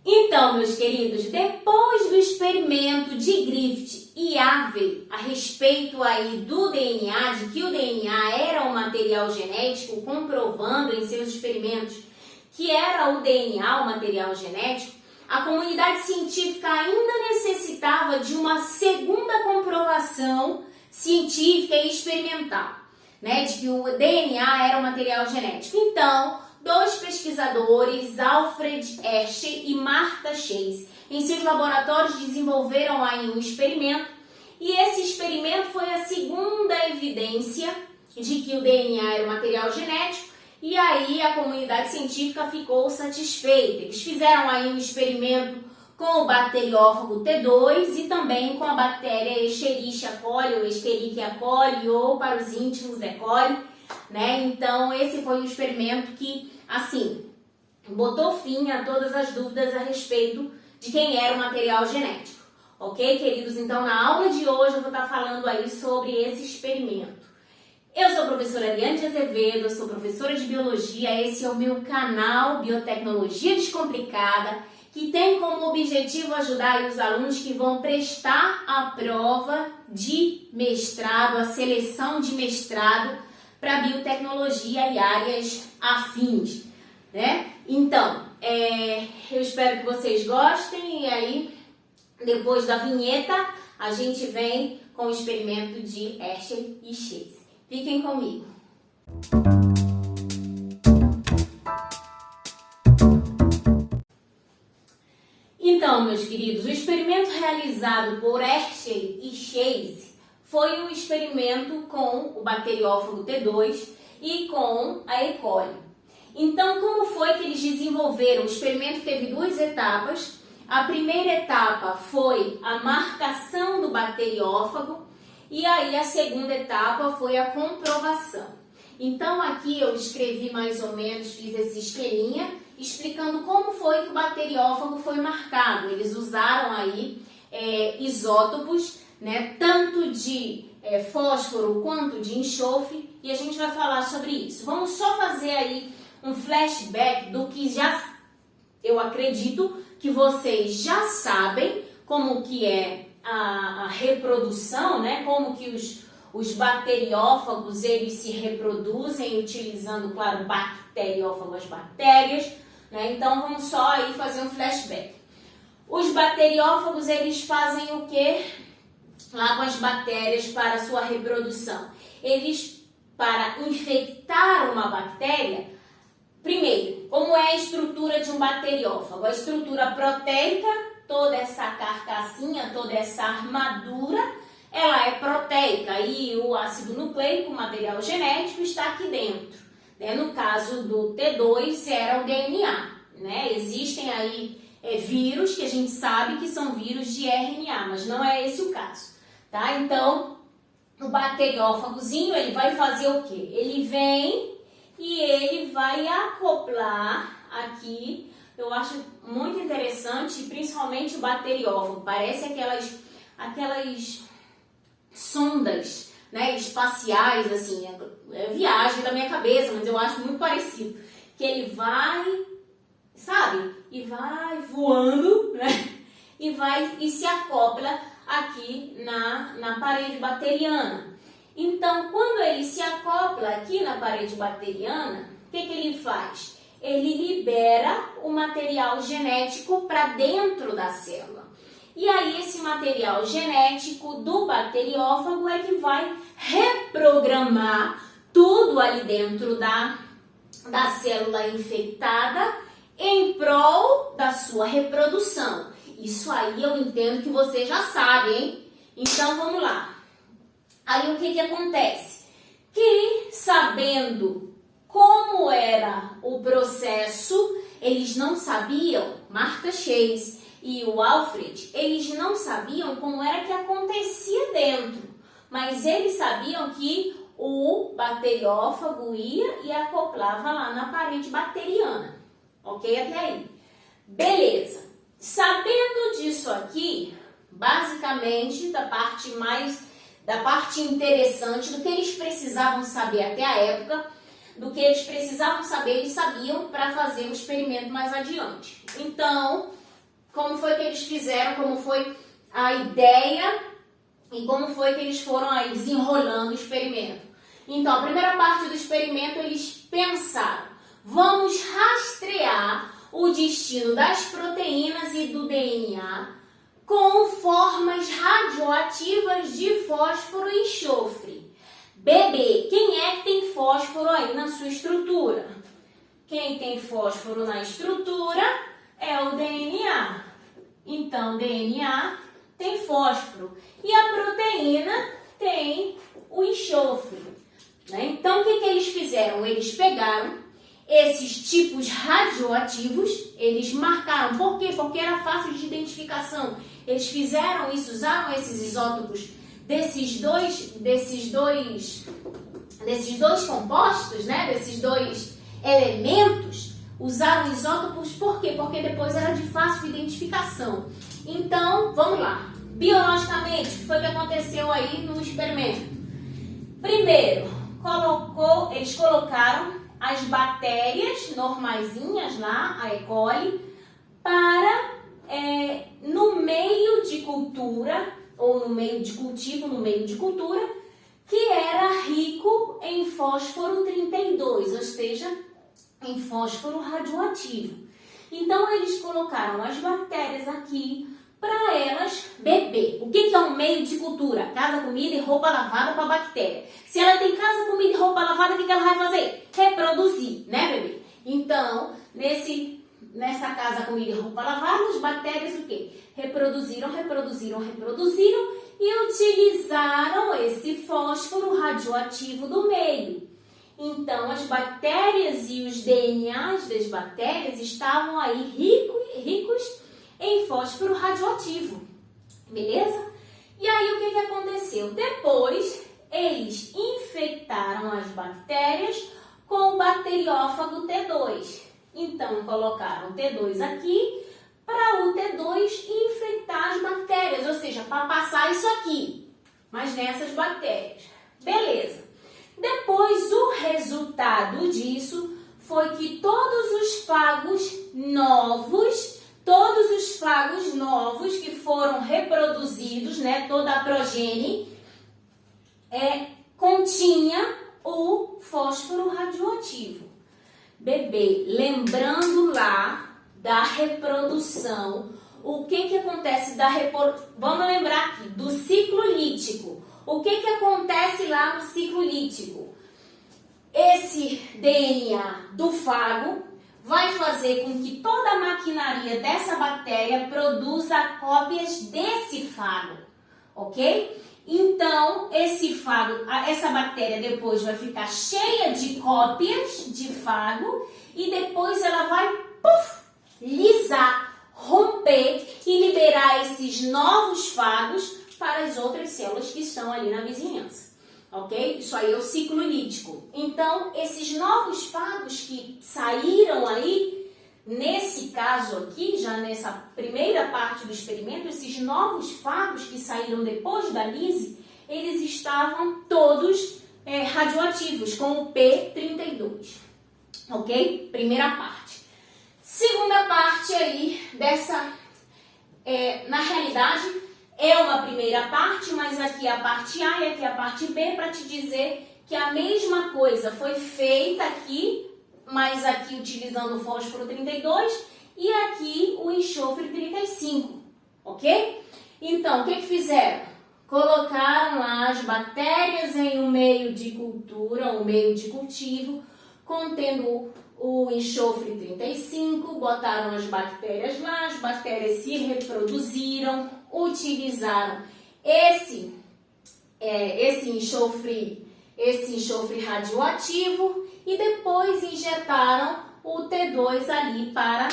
Então, meus queridos, depois do experimento de Griffith e Harvey a respeito aí do DNA, de que o DNA era um material genético, comprovando em seus experimentos que era o DNA, o material genético, a comunidade científica ainda necessitava de uma segunda comprovação científica e experimental, né, de que o DNA era um material genético. Então, dois pesquisadores, Alfred Hershey e Martha Chase, em seus laboratórios desenvolveram aí um experimento, e esse experimento foi a segunda evidência de que o DNA era um material genético, e aí a comunidade científica ficou satisfeita. Eles fizeram aí um experimento com o bacteriófago T2 e também com a bactéria Escherichia coli ou Escherichia coli ou, para os íntimos, E. coli, né? Então esse foi um experimento que, assim, botou fim a todas as dúvidas a respeito de quem era o material genético. Ok, queridos? Então na aula de hoje eu vou estar falando aí sobre esse experimento. Eu sou a professora Ariane de Azevedo, eu sou professora de Biologia, esse é o meu canal Biotecnologia Descomplicada, que tem como objetivo ajudar os alunos que vão prestar a prova de mestrado, a seleção de mestrado para biotecnologia e áreas afins, né? Então, eu espero que vocês gostem e aí, depois da vinheta, a gente vem com o experimento de Hershey e Chase. Fiquem comigo. Então, meus queridos, o experimento realizado por Hershey e Chase foi um experimento com o bacteriófago T2 e com a E. coli. Então, como foi que eles desenvolveram? O experimento teve duas etapas. A primeira etapa foi a marcação do bacteriófago e aí a segunda etapa foi a comprovação. Então, aqui eu escrevi mais ou menos, fiz esse esqueminha, explicando como foi que o bacteriófago foi marcado. Eles usaram aí isótopos, né, tanto de fósforo quanto de enxofre, e a gente vai falar sobre isso. Vamos só fazer aí um flashback do que eu acredito que vocês já sabem, como que é a reprodução, né, como que os bacteriófagos eles se reproduzem utilizando, claro, bacteriófago, as bactérias, né? Então vamos só aí fazer um flashback. Os bacteriófagos eles fazem o que lá com as bactérias para a sua reprodução? Eles, para infectar uma bactéria, primeiro, como é a estrutura de um bacteriófago? A estrutura proteica, toda essa carcassinha, toda essa armadura, ela é proteica e o ácido nucleico, o material genético, está aqui dentro, né? No caso do T2 era o DNA, né? Existem aí vírus que a gente sabe que são vírus de RNA, mas não é esse o caso, tá? Então, o bacteriófagozinho, ele vai fazer o quê? Ele vem e ele vai acoplar aqui. Eu acho muito interessante, principalmente o bacteriófago. Parece aquelas sondas, né, espaciais, assim, viagem da minha cabeça, mas eu acho muito parecido. Que ele vai, sabe, e vai voando, né, e se acopla aqui na parede bacteriana. Então, quando ele se acopla aqui na parede bacteriana, o que ele faz? Ele libera o material genético para dentro da célula. E aí esse material genético do bacteriófago é que vai reprogramar tudo ali dentro da célula infectada em prol da sua reprodução. Isso aí eu entendo que você já sabe, hein? Então vamos lá. Aí o que acontece? Que sabendo como era o processo, eles não sabiam, Martha Chase e o Alfred, eles não sabiam como era que acontecia dentro, mas eles sabiam que o bacteriófago ia e acoplava lá na parede bacteriana, ok? Até aí. Beleza. Sabendo disso aqui, basicamente, da parte interessante, do que eles precisavam saber até a época, do que eles precisavam saber, eles sabiam para fazer o experimento mais adiante. Então, como foi que eles fizeram, como foi a ideia e como foi que eles foram aí desenrolando o experimento. Então, a primeira parte do experimento, eles pensaram, vamos rastrear o destino das proteínas e do DNA com formas radioativas de fósforo e enxofre. Bebê, quem é que tem fósforo aí na sua estrutura? Quem tem fósforo na estrutura é o DNA. Então, DNA tem fósforo e a proteína tem o enxofre, né? Então, o que eles fizeram? Eles pegaram esses tipos radioativos, eles marcaram. Por quê? Porque era fácil de identificação. Eles fizeram isso, usaram esses isótopos desses dois compostos, né? Desses dois elementos, usaram isótopos. Por quê? Porque depois era de fácil identificação. Então, vamos lá. Biologicamente, o que foi que aconteceu aí no experimento? Primeiro, eles colocaram as bactérias normaisinhas lá, a E. coli, para no meio de cultura, ou no meio de cultivo, no meio de cultura, que era rico em fósforo 32, ou seja, em fósforo radioativo. Então, eles colocaram as bactérias aqui para elas beber. O que é um meio de cultura? Casa, comida e roupa lavada para a bactéria. Se ela tem casa, comida e roupa lavada, o que ela vai fazer? Reproduzir, né, bebê? Então, nessa casa, comida e roupa lavada, as bactérias o quê? Reproduziram e utilizaram esse fósforo radioativo do meio. Então, as bactérias e os DNAs das bactérias estavam aí ricos em fósforo radioativo, beleza? E aí, o que aconteceu? Depois, eles infectaram as bactérias com o bacteriófago T2. Então, colocaram o T2 aqui para o T2 infectar as bactérias, ou seja, para passar isso aqui, mas nessas bactérias. Beleza. Depois, o resultado disso foi que todos os fagos novos que foram reproduzidos, né, toda a progenie, continha o fósforo radioativo. Bebê, lembrando lá da reprodução, o que acontece Vamos lembrar aqui do ciclo lítico. O que acontece lá no ciclo lítico? Esse DNA do fago vai fazer com que toda a maquinaria dessa bactéria produza cópias desse fago, ok? Então, essa bactéria depois vai ficar cheia de cópias de fago e depois ela vai lisar, romper e liberar esses novos fagos para as outras células que estão ali na vizinhança. Ok? Isso aí é o ciclo lítico. Então, esses novos fagos que saíram aí, nesse caso aqui, já nessa primeira parte do experimento, esses novos fagos que saíram depois da lise, eles estavam todos radioativos, com o P32. Ok? Primeira parte. Segunda parte aí dessa, na realidade, é uma primeira parte, mas aqui é a parte A e aqui é a parte B, para te dizer que a mesma coisa foi feita aqui, mas aqui utilizando o fósforo 32 e aqui o enxofre 35, ok? Então, o que fizeram? Colocaram lá as bactérias em um meio de cultura, um meio de cultivo, contendo o enxofre 35, botaram as bactérias lá, as bactérias se reproduziram, utilizaram esse enxofre radioativo e depois injetaram o T2 ali para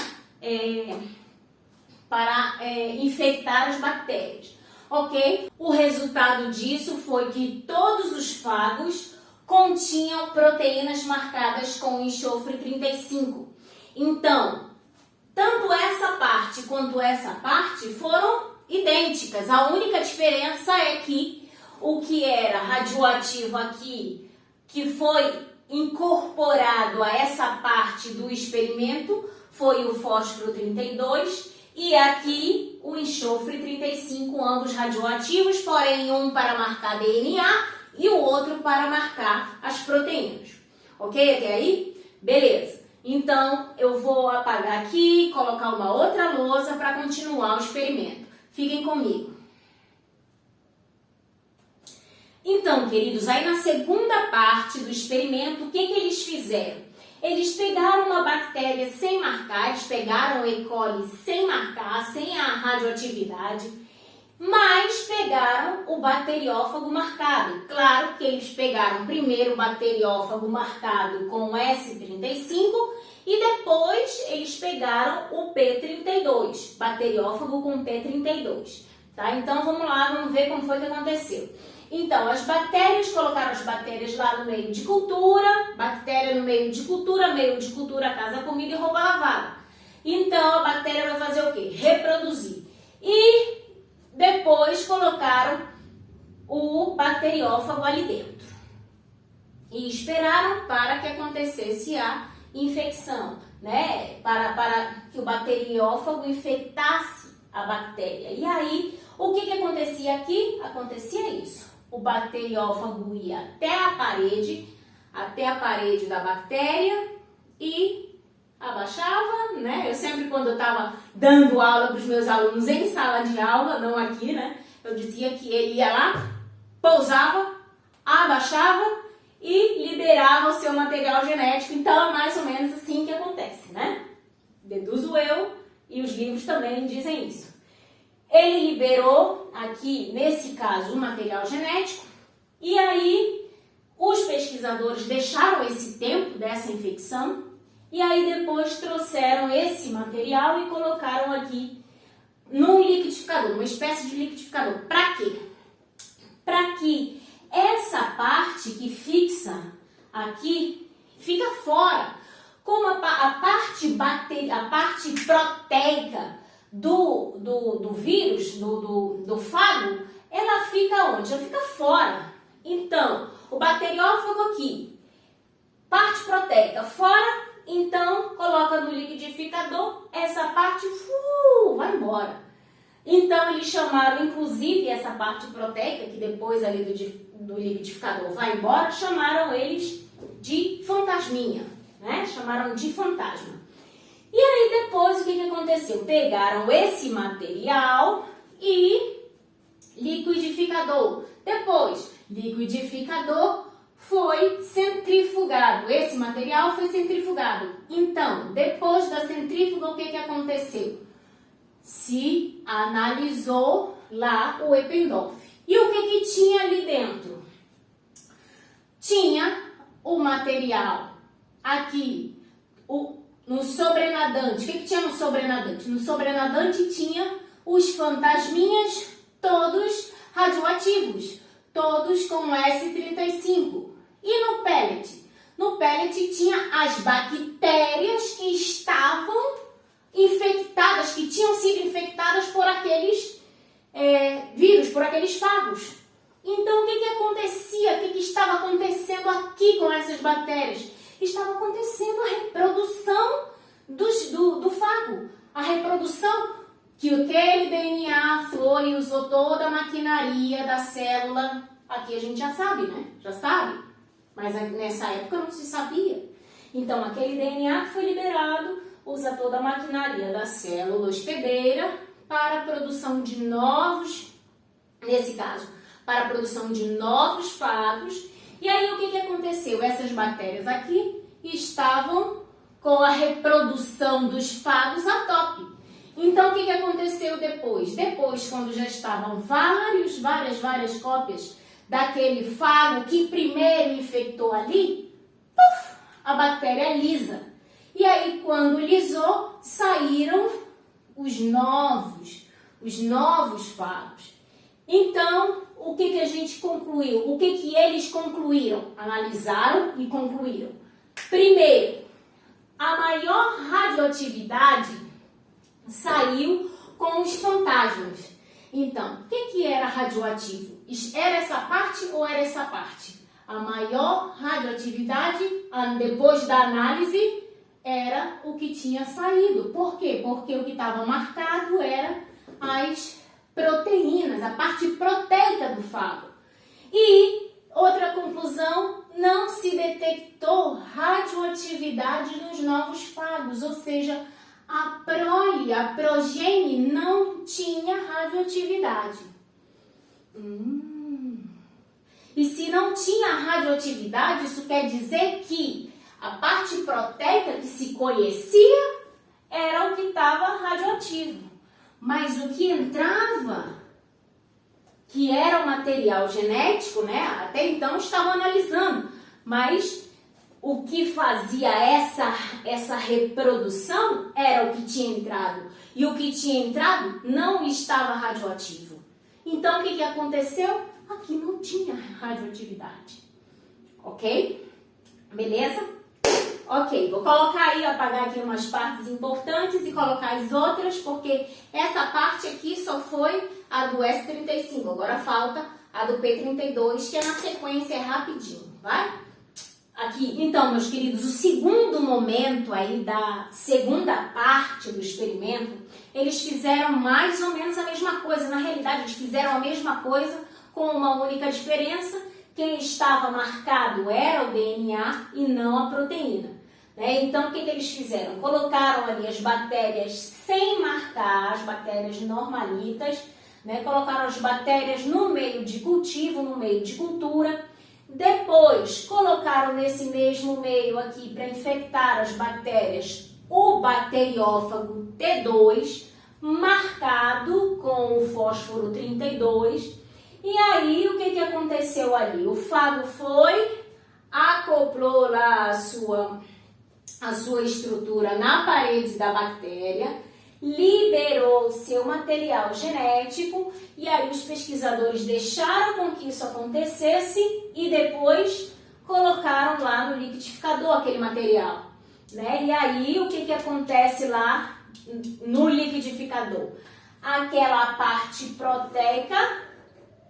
infectar as bactérias, ok? O resultado disso foi que todos os fagos continham proteínas marcadas com enxofre 35. Então, tanto essa parte quanto essa parte foram idênticas. A única diferença é que o que era radioativo aqui, que foi incorporado a essa parte do experimento, foi o fósforo 32, E aqui o enxofre 35, ambos radioativos, porém um para marcar DNA e o outro para marcar as proteínas. Ok? Até aí? Beleza. Então, eu vou apagar aqui, colocar uma outra lousa para continuar o experimento. Fiquem comigo. Então, queridos, aí na segunda parte do experimento, o que eles fizeram? Eles pegaram uma bactéria sem marcar, eles pegaram o E. coli sem marcar, sem a radioatividade, mas pegaram o bacteriófago marcado. Claro que eles pegaram primeiro o bacteriófago marcado com o S35 e depois eles pegaram o P32, bacteriófago com P32. Tá? Então vamos lá, vamos ver como foi que aconteceu. Então, as bactérias, colocaram as bactérias lá no meio de cultura, bactéria no meio de cultura, casa, comida e roupa lavada. Então, a bactéria vai fazer o quê? Reproduzir. E depois colocaram o bacteriófago ali dentro. E esperaram para que acontecesse a infecção, né? Para que o bacteriófago infectasse a bactéria. E aí, o que acontecia aqui? Acontecia isso. O bacteriófago ia até a parede da bactéria e abaixava, né? Eu sempre, quando eu estava dando aula para os meus alunos em sala de aula, não aqui, né? Eu dizia que ele ia lá, pousava, abaixava e liberava o seu material genético. Então, é mais ou menos assim que acontece, né? Deduzo eu e os livros também dizem isso. Ele liberou aqui, nesse caso, o material genético e aí os pesquisadores deixaram esse tempo dessa infecção e aí depois trouxeram esse material e colocaram aqui num liquidificador, uma espécie de liquidificador. Para quê? Para que essa parte que fixa aqui fica fora. Como a parte proteica do vírus, do fago, ela fica onde? Ela fica fora. Então, o bacteriófago aqui, parte proteica fora, então coloca no liquidificador, essa parte vai embora. Então, eles chamaram, inclusive, essa parte proteica, que depois ali do liquidificador vai embora, chamaram eles de fantasminha, né? Chamaram de fantasma. E aí depois o que aconteceu? Pegaram esse material e liquidificador. Depois, liquidificador foi centrifugado. Esse material foi centrifugado. Então, depois da centrífuga, o que aconteceu? Se analisou lá o Eppendorf. E o que tinha ali dentro? Tinha o material aqui, no sobrenadante. O que tinha no sobrenadante? No sobrenadante tinha os fantasminhas, todos radioativos, todos com S35. E no pellet? No pellet tinha as bactérias que estavam infectadas, que tinham sido infectadas por aqueles vírus, por aqueles fagos. Então, o que acontecia? O que estava acontecendo aqui com essas bactérias? Estava acontecendo a reprodução do fago. A reprodução que aquele DNA foi e usou toda a maquinaria da célula. Aqui a gente já sabe, né? Já sabe. Mas nessa época não se sabia. Então, aquele DNA que foi liberado usa toda a maquinaria da célula hospedeira para a produção de novos, nesse caso, para a produção de novos fagos. E aí o que aconteceu? Essas bactérias aqui estavam com a reprodução dos fagos a tope. Então o que aconteceu depois? Depois, quando já estavam várias cópias daquele fago que primeiro infectou ali, a bactéria lisa. E aí quando lisou, saíram os novos fagos. Então, o que a gente concluiu? O que eles concluíram? Analisaram e concluíram. Primeiro, a maior radioatividade saiu com os fantasmas. Então, o que era radioativo? Era essa parte ou era essa parte? A maior radioatividade, depois da análise, era o que tinha saído. Por quê? Porque o que estava marcado era as proteínas, a parte proteica do fago. E outra conclusão, não se detectou radioatividade nos novos fagos, ou seja, a prole, a progênie não tinha radioatividade. E se não tinha radioatividade, isso quer dizer que a parte proteica que se conhecia era o que estava radioativo. Mas o que entrava, que era o material genético, né? Até então estavam analisando, mas o que fazia essa reprodução era o que tinha entrado. E o que tinha entrado não estava radioativo. Então, o que aconteceu? Aqui não tinha radioatividade. Ok? Beleza? Ok, vou colocar aí, apagar aqui umas partes importantes e colocar as outras, porque essa parte aqui só foi a do S35. Agora falta a do P32, que é na sequência, é rapidinho, vai? Aqui, então, meus queridos, o segundo momento aí da segunda parte do experimento, eles fizeram mais ou menos a mesma coisa. Na realidade, eles fizeram a mesma coisa com uma única diferença. Quem estava marcado era o DNA e não a proteína. Né? Então, o que eles fizeram? Colocaram ali as bactérias sem marcar, as bactérias normalitas, né? Colocaram as bactérias no meio de cultivo, no meio de cultura. Depois, colocaram nesse mesmo meio aqui para infectar as bactérias o bacteriófago T2, marcado com o fósforo 32. E aí, o que aconteceu ali? O fago foi, acoplou lá a sua estrutura na parede da bactéria, liberou o seu material genético e aí os pesquisadores deixaram com que isso acontecesse e depois colocaram lá no liquidificador aquele material. Né? E aí, o que acontece lá no liquidificador? Aquela parte proteica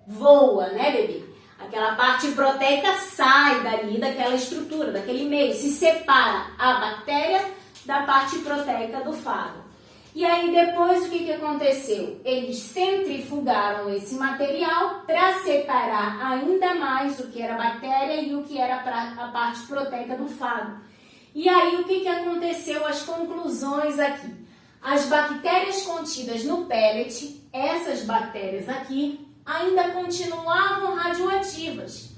voa, né, bebê? Aquela parte proteica sai dali, daquela estrutura, daquele meio, se separa a bactéria da parte proteica do fago. E aí depois o que aconteceu? Eles centrifugaram esse material para separar ainda mais o que era bactéria e o que era a parte proteica do fago. E aí o que aconteceu? As conclusões aqui. As bactérias contidas no pellet, essas bactérias aqui, ainda continuavam radioativas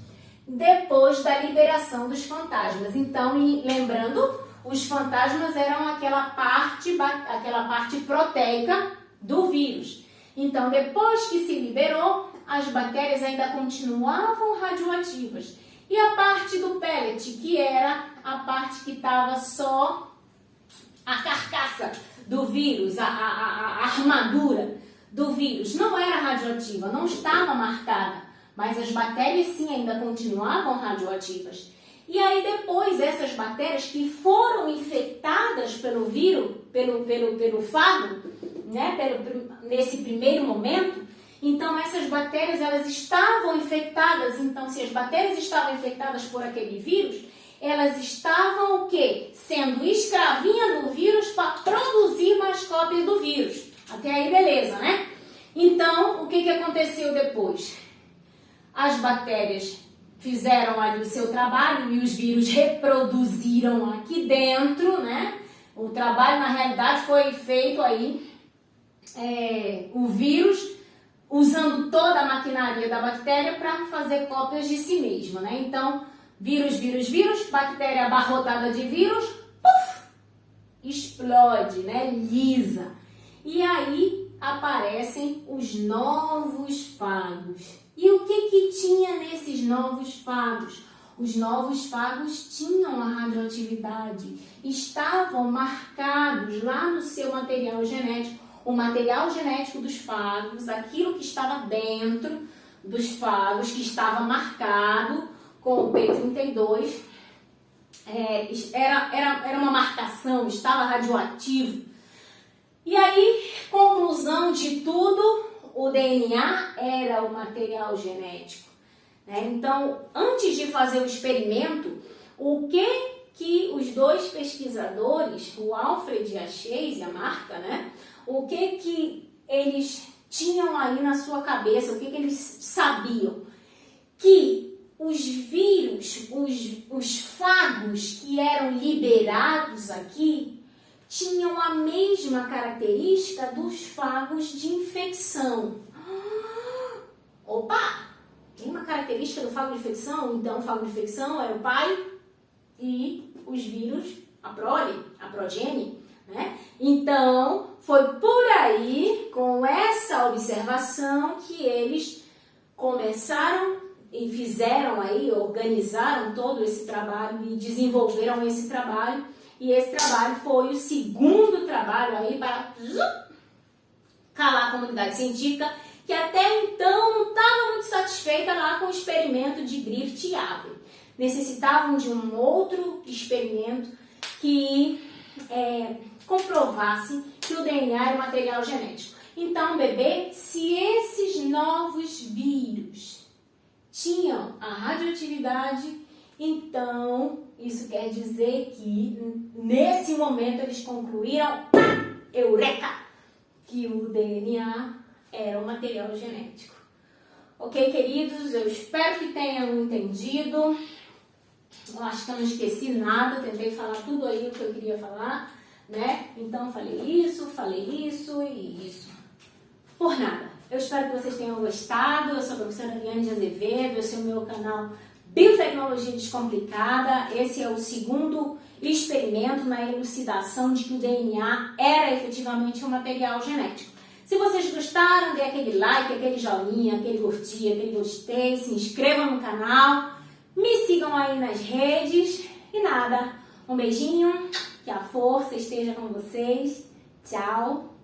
depois da liberação dos fantasmas. Então, lembrando, os fantasmas eram aquela parte proteica do vírus. Então, depois que se liberou, as bactérias ainda continuavam radioativas. E a parte do pellet, que era a parte que estava só a carcaça do vírus, a armadura do vírus, não era radioativa, não estava marcada, mas as bactérias sim ainda continuavam radioativas. E aí depois essas bactérias que foram infectadas pelo vírus, pelo fago, né, nesse primeiro momento, então essas bactérias elas estavam infectadas. Então, se as bactérias estavam infectadas por aquele vírus, elas estavam o quê? Sendo escravinha do vírus para produzir mais cópias do vírus. Até aí, beleza, né? Então, o que aconteceu depois? As bactérias fizeram ali o seu trabalho e os vírus reproduziram aqui dentro, né? O trabalho, na realidade, foi feito aí, o vírus usando toda a maquinaria da bactéria para fazer cópias de si mesma, né? Então, vírus, bactéria abarrotada de vírus, puf, explode, né? Lisa. E aí aparecem os novos fagos. E o que tinha nesses novos fagos? Os novos fagos tinham a radioatividade, estavam marcados lá no seu material genético. O material genético dos fagos, aquilo que estava dentro dos fagos, que estava marcado com o P32, era uma marcação, estava radioativo. E aí, conclusão de tudo, o DNA era o material genético. Né? Então, antes de fazer o experimento, o que que os dois pesquisadores, o Alfred e a Chase, a Marta, né? O que eles tinham aí na sua cabeça, o que eles sabiam? Que os vírus, os fagos que eram liberados aqui, tinham a mesma característica dos fagos de infecção. Opa! Tem uma característica do fago de infecção? Então, o fago de infecção era o pai e os vírus, a prole, a progenie, né? Então, foi por aí, com essa observação, que eles começaram e fizeram aí, organizaram todo esse trabalho e desenvolveram esse trabalho. E esse trabalho foi o segundo trabalho aí para calar a comunidade científica, que até então não estava muito satisfeita lá com o experimento de Griffith e Abel. Necessitavam de um outro experimento que comprovasse que o DNA era material genético. Então, bebê, se esses novos vírus tinham a radioatividade, então isso quer dizer que nesse momento eles concluíram, eureka, que o DNA era um material genético. Ok, queridos? Eu espero que tenham entendido. Eu acho que eu não esqueci nada, tentei falar tudo aí o que eu queria falar, né? Então, falei isso e isso. Por nada. Eu espero que vocês tenham gostado. Eu sou a professora Ariane de Azevedo, esse é o meu canal Biotecnologia Descomplicada. Esse é o segundo experimento na elucidação de que o DNA era efetivamente um material genético. Se vocês gostaram, dê aquele like, aquele joinha, aquele curtir, aquele gostei, se inscrevam no canal, me sigam aí nas redes e nada. Um beijinho, que a força esteja com vocês. Tchau!